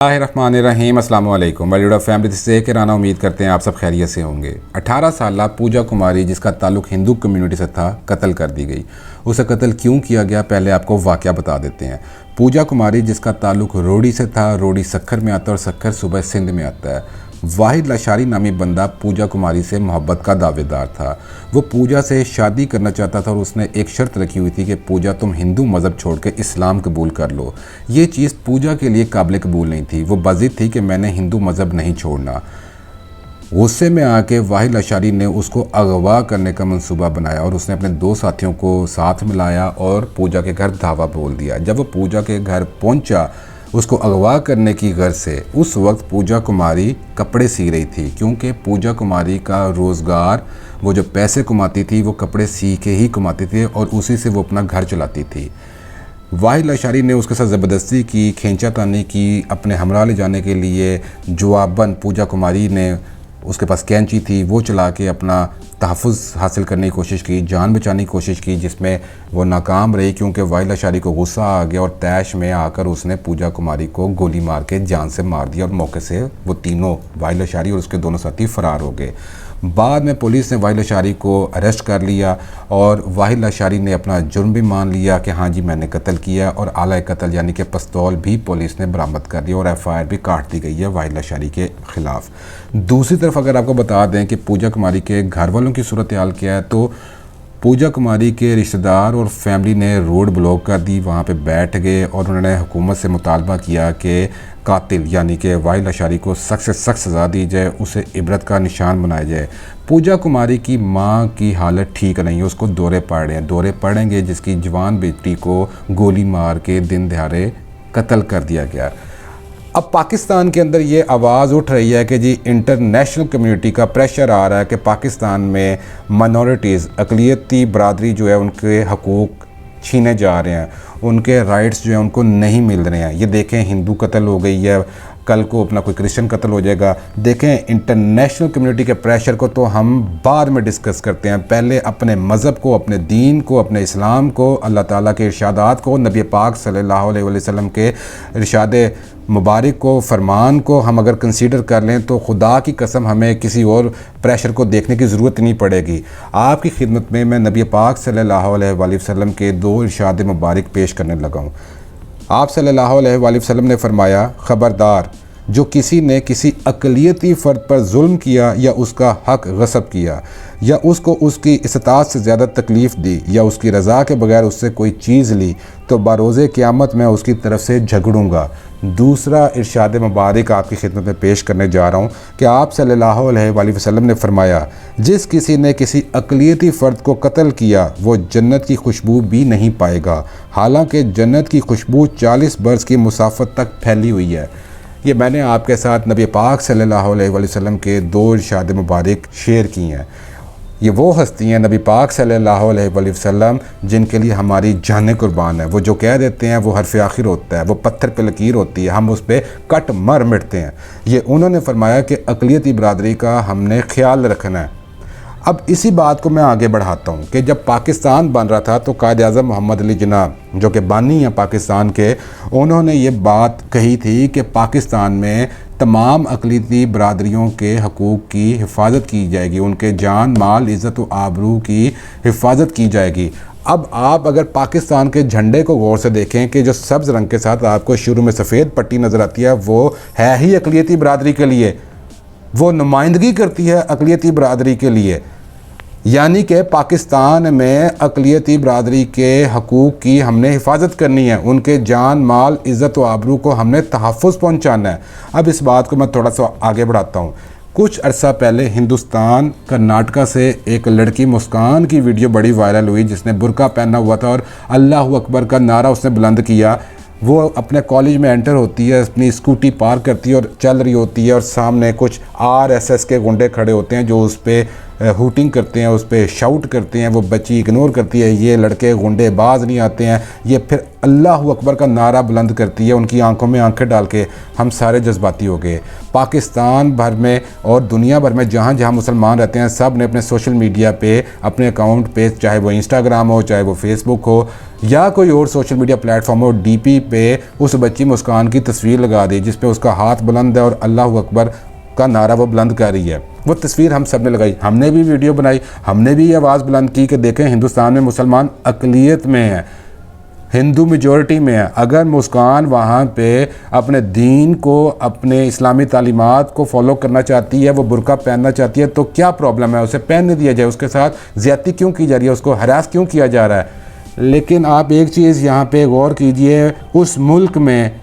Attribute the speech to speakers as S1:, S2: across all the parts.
S1: बिस्मिल्लाहिर्रहमानिर्रहीम अस्सलाम वालेकुम बॉलीवुड फैमिली से किराना। उम्मीद करते हैं आप सब खैरियत से होंगे। 18 साल पूजा कुमारी जिसका ताल्लुक़ हिंदू कम्युनिटी से था, कत्ल कर दी गई। उसे कत्ल क्यों किया गया, पहले आपको वाक़या बता देते हैं। पूजा कुमारी जिसका ताल्लुक़ रोडी से था, रोडी सक्खर में आता है और सक्खर सूबा सिंध में आता है। वाहिद लाशारी नामी बंदा पूजा कुमारी से मोहब्बत का दावेदार था। वो पूजा से शादी करना चाहता था और उसने एक शर्त रखी हुई थी कि पूजा तुम हिंदू मज़हब छोड़ के इस्लाम कबूल कर लो। ये चीज़ पूजा के लिए काबिल कबूल नहीं थी। वो बज़िद थी कि मैंने हिंदू मज़हब नहीं छोड़ना। गुस्से में आके वाहिद लाशारी ने उसको अगवा करने का मंसूबा बनाया और उसने अपने दो साथियों को साथ मिलाया और पूजा के घर धावा बोल दिया। जब वो पूजा के घर पहुंचा उसको अगवा करने की गर्ज से, उस वक्त पूजा कुमारी कपड़े सी रही थी, क्योंकि पूजा कुमारी का रोज़गार, वो जो पैसे कमाती थी वो कपड़े सी के ही कमाती थी और उसी से वो अपना घर चलाती थी। वाहिद लाशारी ने उसके साथ ज़बरदस्ती की, खींचातानी की। अपने हमरा ले जाने के लिए जवाबन पूजा कुमारी ने, उसके पास कैंची थी, वो चला के अपना तहफ़्फ़ुज़ हासिल करने की कोशिश की, जान बचाने की कोशिश की, जिसमें वो नाकाम रही क्योंकि वाहिद लाशारी को गुस्सा आ गया और तैश में आकर उसने पूजा कुमारी को गोली मार के जान से मार दिया और मौके से वो तीनों, वाहिद लाशारी और उसके दोनों साथी, फ़रार हो गए। बाद में पुलिस ने वाहिद लाशारी को अरेस्ट कर लिया और वाहिद लाशारी ने अपना जुर्म भी मान लिया कि हाँ जी मैंने कत्ल किया, और आला कत्ल यानी कि पिस्तौल भी पुलिस ने बरामद कर लिया और एफआईआर भी काट दी गई है वाहिद लाशारी के ख़िलाफ़। दूसरी तरफ अगर आपको बता दें कि पूजा कुमारी के घर वालों की सूरत हाल क्या है, तो पूजा कुमारी के रिश्तेदार और फैमिली ने रोड ब्लॉक कर दी, वहाँ पे बैठ गए और उन्होंने हुकूमत से मुतालबा किया कि कातिल यानी कि वाहिद लाशारी को सख्त से सख्त सज़ा दी जाए, उसे इबरत का निशान बनाया जाए। पूजा कुमारी की माँ की हालत ठीक नहीं है, उसको दौरे पड़ रहे हैं, दौरे पड़ेंगे, जिसकी जवान बेटी को गोली मार के दिन दहाड़े कत्ल कर दिया गया। अब पाकिस्तान के अंदर ये आवाज़ उठ रही है कि जी इंटरनेशनल कम्युनिटी का प्रेशर आ रहा है कि पाकिस्तान में माइनॉरिटीज़, अक़लियती बरादरी जो है, उनके हकूक़ छीने जा रहे हैं, उनके राइट्स जो हैं उनको नहीं मिल रहे हैं। ये देखें हिंदू कत्ल हो गई है, कल को अपना कोई क्रिश्चियन कत्ल हो जाएगा। देखें इंटरनेशनल कम्युनिटी के प्रेशर को तो हम बाद में डिस्कस करते हैं, पहले अपने मज़हब को, अपने दीन को, अपने इस्लाम को, अल्लाह ताला के इरशादात को, नबी पाक सल्लल्लाहु अलैहि वसल्लम के इरशाद मुबारक को, फरमान को हम अगर कंसीडर कर लें तो खुदा की कसम हमें किसी और प्रेशर को देखने की ज़रूरत नहीं पड़ेगी। आपकी खिदमत में मैं नबी पाक सल्लल्लाहु अलैहि वसल्लम के दो इरशाद मुबारक पेश करने लगा हूँ। आप सल्लल्लाहु अलैहि वसल्लम ने फरमाया, ख़बरदार जो किसी ने किसी अक़लियती फ़र्द पर जुल्म किया या उसका हक़ गस्ब किया या उसको उसकी इस्तात से ज़्यादा तकलीफ़ दी या उसकी रज़ा के बगैर उससे कोई चीज़ ली, तो बरोज़े क़यामत मैं उसकी तरफ से झगड़ूंगा। दूसरा इरशाद मुबारक आपकी खिदमत में पेश करने जा रहा हूँ कि आप सल्लल्लाहु अलैहि वसल्लम ने फरमाया, जिस किसी ने किसी अक़लियती फ़र्द को कत्ल किया वो जन्नत की खुशबू भी नहीं पाएगा, हालांकि जन्नत की खुशबू 40 बरस की मुसाफत तक फैली हुई है। ये मैंने आपके साथ नबी पाक सल्लल्लाहु अलैहि वसल्लम के दो इरशाद मुबारक शेयर किए हैं। ये वो हस्ती हैं नबी पाक सल्लल्लाहु अलैहि वसल्लम जिनके लिए हमारी जानें कुर्बान है। वो जो कह देते हैं वो हरफ आखिर होता है, वो पत्थर पे लकीर होती है, हम उस पर कट मर मिटते हैं। ये उन्होंने फरमाया कि अक़लियती बरादरी का हमने ख्याल रखना है। अब इसी बात को मैं आगे बढ़ाता हूँ कि जब पाकिस्तान बन रहा था तो कायद आज़म मोहम्मद अली जिन्ना जो कि बानी हैं पाकिस्तान के, उन्होंने ये बात कही थी कि पाकिस्तान में तमाम अक़लियती बरादरियों के हकूक़ की हिफाजत की जाएगी, उनके जान माल इज़्ज़त व आबरू की हिफाजत की जाएगी। अब आप अगर पाकिस्तान के झंडे को गौर से देखें कि जो सब्ज़ रंग के साथ आपको शुरू में सफ़ेद पट्टी नज़र आती है, वो है ही अक़लियती बरादरी के लिए, वो नुमाइंदगी करती है अक़लियती बरादरी के लिए। यानी कि पाकिस्तान में अक़लियती बरादरी के हकूक़ की हमने हिफाजत करनी है, उनके जान माल इज़्ज़त व आबरू को हमने तहफ़्फ़ुज़ पहुँचाना है। अब इस बात को मैं थोड़ा सा आगे बढ़ाता हूँ। कुछ अर्सा पहले हिंदुस्तान कर्नाटका से एक लड़की मुस्कान की वीडियो बड़ी वायरल हुई, जिसने बुर्का पहना हुआ था और अल्लाह अकबर का नारा उसने बुलंद किया। वो अपने कॉलेज में एंटर होती है, अपनी स्कूटी पार्क करती है और चल रही होती है और सामने कुछ आरएसएस के गुंडे खड़े होते हैं जो उस पर हूटिंग करते हैं, उस पर शाउट करते हैं, वो बच्ची इग्नोर करती है, ये लड़के गुंडे बाज नहीं आते हैं, ये फिर अल्लाह अकबर का नारा बुलंद करती है, उनकी आंखों में आंखें डाल के हम सारे जज्बाती हो गए। पाकिस्तान भर में और दुनिया भर में जहाँ जहाँ मुसलमान रहते हैं, सब ने अपने सोशल मीडिया पे अपने अकाउंट पे, चाहे वो इंस्टाग्राम हो, चाहे वो फेसबुक हो या कोई और सोशल मीडिया प्लेटफॉर्म हो, डीपी पे उस बच्ची मुस्कान की तस्वीर लगा दी जिस पे उसका हाथ बुलंद है और अल्लाह अकबर का नारा वो बुलंद कर रही है। वो तस्वीर हम सब ने लगाई, हमने भी वीडियो बनाई, हमने भी आवाज़ बुलंद की कि देखें हिंदुस्तान में मुसलमान अक़लियत में है, हिंदू मेजॉरिटी में है। अगर मुस्कान वहाँ पे अपने दीन को, अपने इस्लामी तालीमात को फॉलो करना चाहती है, वो बुर्का पहनना चाहती है, तो क्या प्रॉब्लम है, उसे पहनने दिया जाए। उसके साथ ज़्यादती क्यों की जा रही है, उसको हरास क्यों किया जा रहा है। लेकिन आप एक चीज़ यहाँ पे गौर कीजिए, उस मुल्क में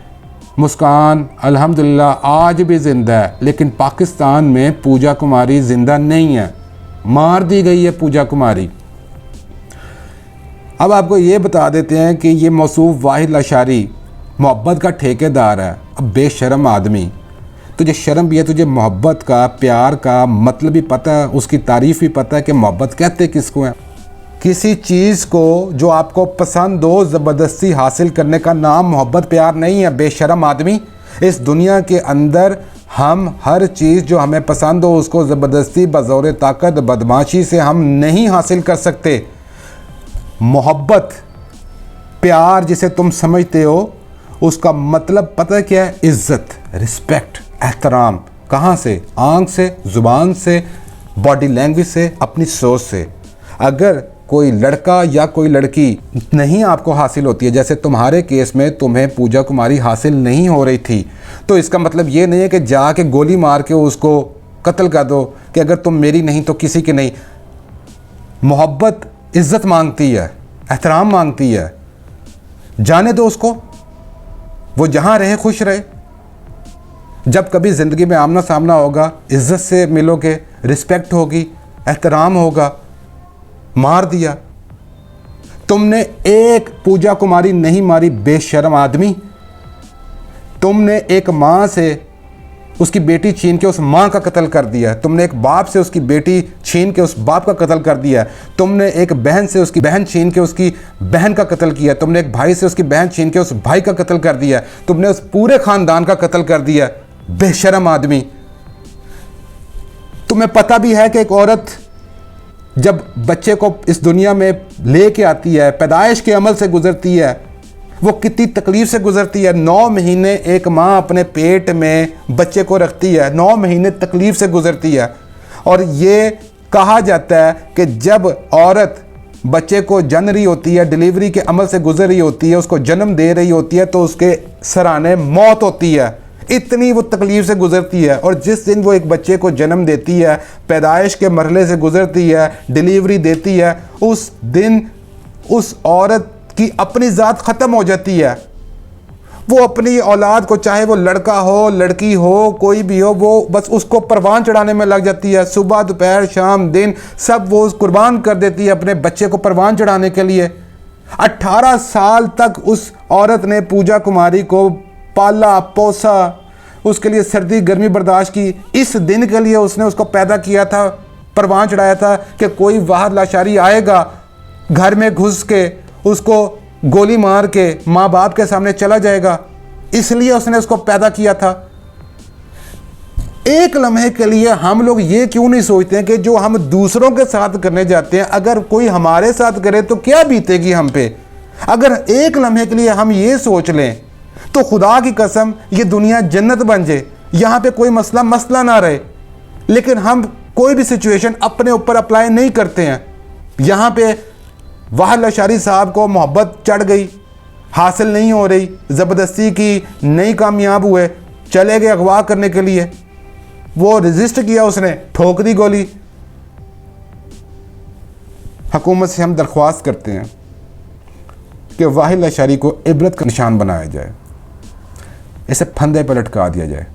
S1: मुस्कान अल्हम्दुलिल्लाह आज भी ज़िंदा है, लेकिन पाकिस्तान में पूजा कुमारी ज़िंदा नहीं है, मार दी गई है पूजा कुमारी। अब आपको ये बता देते हैं कि ये मौसूफ वाहिद लाशारी मोहब्बत का ठेकेदार है। अब बेशर्म आदमी, तुझे शर्म भी है, तुझे मोहब्बत का, प्यार का मतलब भी पता है, उसकी तारीफ़ भी पता है कि मोहब्बत कहते किसको है। किसी चीज़ को जो आपको पसंद हो ज़बरदस्ती हासिल करने का नाम मोहब्बत प्यार नहीं है, बेशर्म आदमी। इस दुनिया के अंदर हम हर चीज़ जो हमें पसंद हो उसको ज़बरदस्ती बज़ौर ताकत बदमाशी से हम नहीं हासिल कर सकते। मोहब्बत प्यार जिसे तुम समझते हो उसका मतलब पता है क्या है? इज़्ज़त, रिस्पेक्ट, एहतराम। कहाँ से? आँख से, ज़ुबान से, बॉडी लैंग्वेज से, अपनी सोच से। अगर कोई लड़का या कोई लड़की नहीं आपको हासिल होती है, जैसे तुम्हारे केस में तुम्हें पूजा कुमारी हासिल नहीं हो रही थी, तो इसका मतलब ये नहीं है कि जाके गोली मार के उसको कत्ल कर दो कि अगर तुम मेरी नहीं तो किसी की नहीं। मोहब्बत इज़्ज़त मांगती है, एहतराम मांगती है। जाने दो उसको, वो जहाँ रहे खुश रहे। जब कभी ज़िंदगी में आमना सामना होगा, इज़्ज़त से मिलोगे, रिस्पेक्ट होगी, एहतराम होगा। मार दिया तुमने, एक पूजा कुमारी नहीं मारी बेशर्म आदमी। तुमने एक माँ से उसकी बेटी छीन के उस माँ का कत्ल कर दिया है। तुमने एक बाप से उसकी बेटी छीन के उस बाप का कत्ल कर दिया है। तुमने एक बहन से उसकी बहन छीन के उसकी बहन का कत्ल किया है। तुमने एक भाई से उसकी बहन छीन के उस भाई का कत्ल कर दिया है। तुमने उस पूरे ख़ानदान का कत्ल कर दिया है, बेशर्म आदमी। तुम्हें पता भी है कि एक औरत जब बच्चे को इस दुनिया में लेके आती है, पैदाइश के अमल से गुजरती है, वो कितनी तकलीफ से गुजरती है। 9 महीने एक माँ अपने पेट में बच्चे को रखती है, 9 महीने तकलीफ से गुजरती है। और ये कहा जाता है कि जब औरत बच्चे को जन रही होती है, डिलीवरी के अमल से गुजर रही होती है, उसको जन्म दे रही होती है, तो उसके सराने मौत होती है। इतनी वो तकलीफ से गुजरती है। और जिस दिन वो एक बच्चे को जन्म देती है, पैदाइश के मरहले से गुजरती है, डिलीवरी देती है, उस दिन उस औरत की अपनी ज़ात ख़त्म हो जाती है। वो अपनी औलाद को, चाहे वो लड़का हो, लड़की हो, कोई भी हो, वो बस उसको परवान चढ़ाने में लग जाती है। सुबह, दोपहर, शाम, दिन सब वो कुर्बान कर देती है अपने बच्चे को परवान चढ़ाने के लिए। 18 साल तक उस औरत ने पूजा कुमारी को पाला पोसा, उसके लिए सर्दी गर्मी बर्दाश्त की। इस दिन के लिए उसने उसको पैदा किया था, परवान चढ़ाया था कि कोई वाहिद लाशारी आएगा, घर में घुस के उसको गोली मार के माँ बाप के सामने चला जाएगा। इसलिए उसने उसको पैदा किया था। एक लम्हे के लिए हम लोग ये क्यों नहीं सोचते हैं कि जो हम दूसरों के साथ करने जाते हैं, अगर कोई हमारे साथ करे तो क्या बीतेगी हम पे। अगर एक लम्हे के लिए हम ये सोच लें तो खुदा की कसम ये दुनिया जन्नत बन जाए, यहाँ पे कोई मसला ना रहे। लेकिन हम कोई भी सिचुएशन अपने ऊपर अप्लाई नहीं करते हैं। यहाँ पे वाहिद लाशारी साहब को मोहब्बत चढ़ गई, हासिल नहीं हो रही, ज़बरदस्ती की, नहीं कामयाब हुए, चले गए अगवा करने के लिए। वो रजिस्ट किया, उसने ठोक दी गोली। हुकूमत से हम दरख्वास्त करते हैं कि वाहिद लाशारी को इबरत का निशान बनाया जाए, इसे फंदे पर लटका दिया जाए।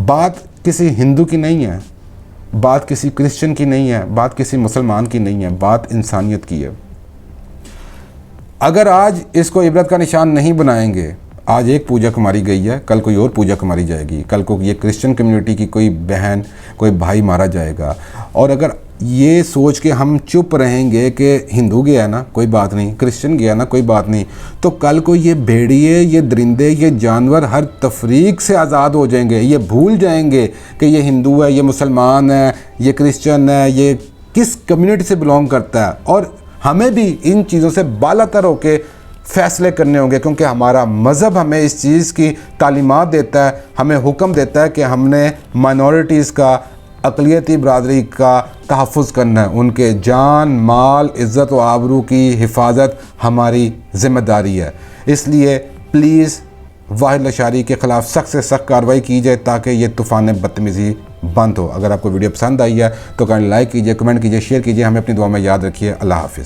S1: बात किसी हिंदू की नहीं है, बात किसी क्रिश्चियन की नहीं है, बात किसी मुसलमान की नहीं है, बात इंसानियत की है। अगर आज इसको इबरत का निशान नहीं बनाएंगे, आज एक पूजा कुमारी गई है, कल कोई और पूजा कुमारी जाएगी, कल को ये क्रिश्चियन कम्युनिटी की कोई बहन कोई भाई मारा जाएगा। और अगर ये सोच के हम चुप रहेंगे कि हिंदू गया ना कोई बात नहीं, क्रिश्चियन गया ना कोई बात नहीं, तो कल को ये भेड़िए, ये दरिंदे, ये जानवर हर तफरीक से आज़ाद हो जाएंगे। ये भूल जाएंगे कि ये हिंदू है, ये मुसलमान है, ये क्रिश्चियन है, ये किस कम्युनिटी से बिलोंग करता है। और हमें भी इन चीज़ों से बालातर होकर फ़ैसले करने होंगे, क्योंकि हमारा मज़हब हमें इस चीज़ की तालीमात देता है, हमें हुक्म देता है कि हमने माइनॉरिटीज़ का, अक़लियती बरादरी का तहफ़्फ़ुज़ करना है। उनके जान, माल, इज़्ज़त व आबरू की हिफाजत हमारी ज़िम्मेदारी है। इसलिए प्लीज़ वाहिद लशारी के ख़िलाफ़ सख्त से सख्त कार्रवाई की जाए ताकि ये तूफ़ान बदतमीज़ी बंद हो। अगर आपको वीडियो पसंद आई है तो लाइक कीजिए, कमेंट कीजिए, शेयर कीजिए। हमें अपनी दुआ में याद रखिए। अल्लाह हाफ़िज़।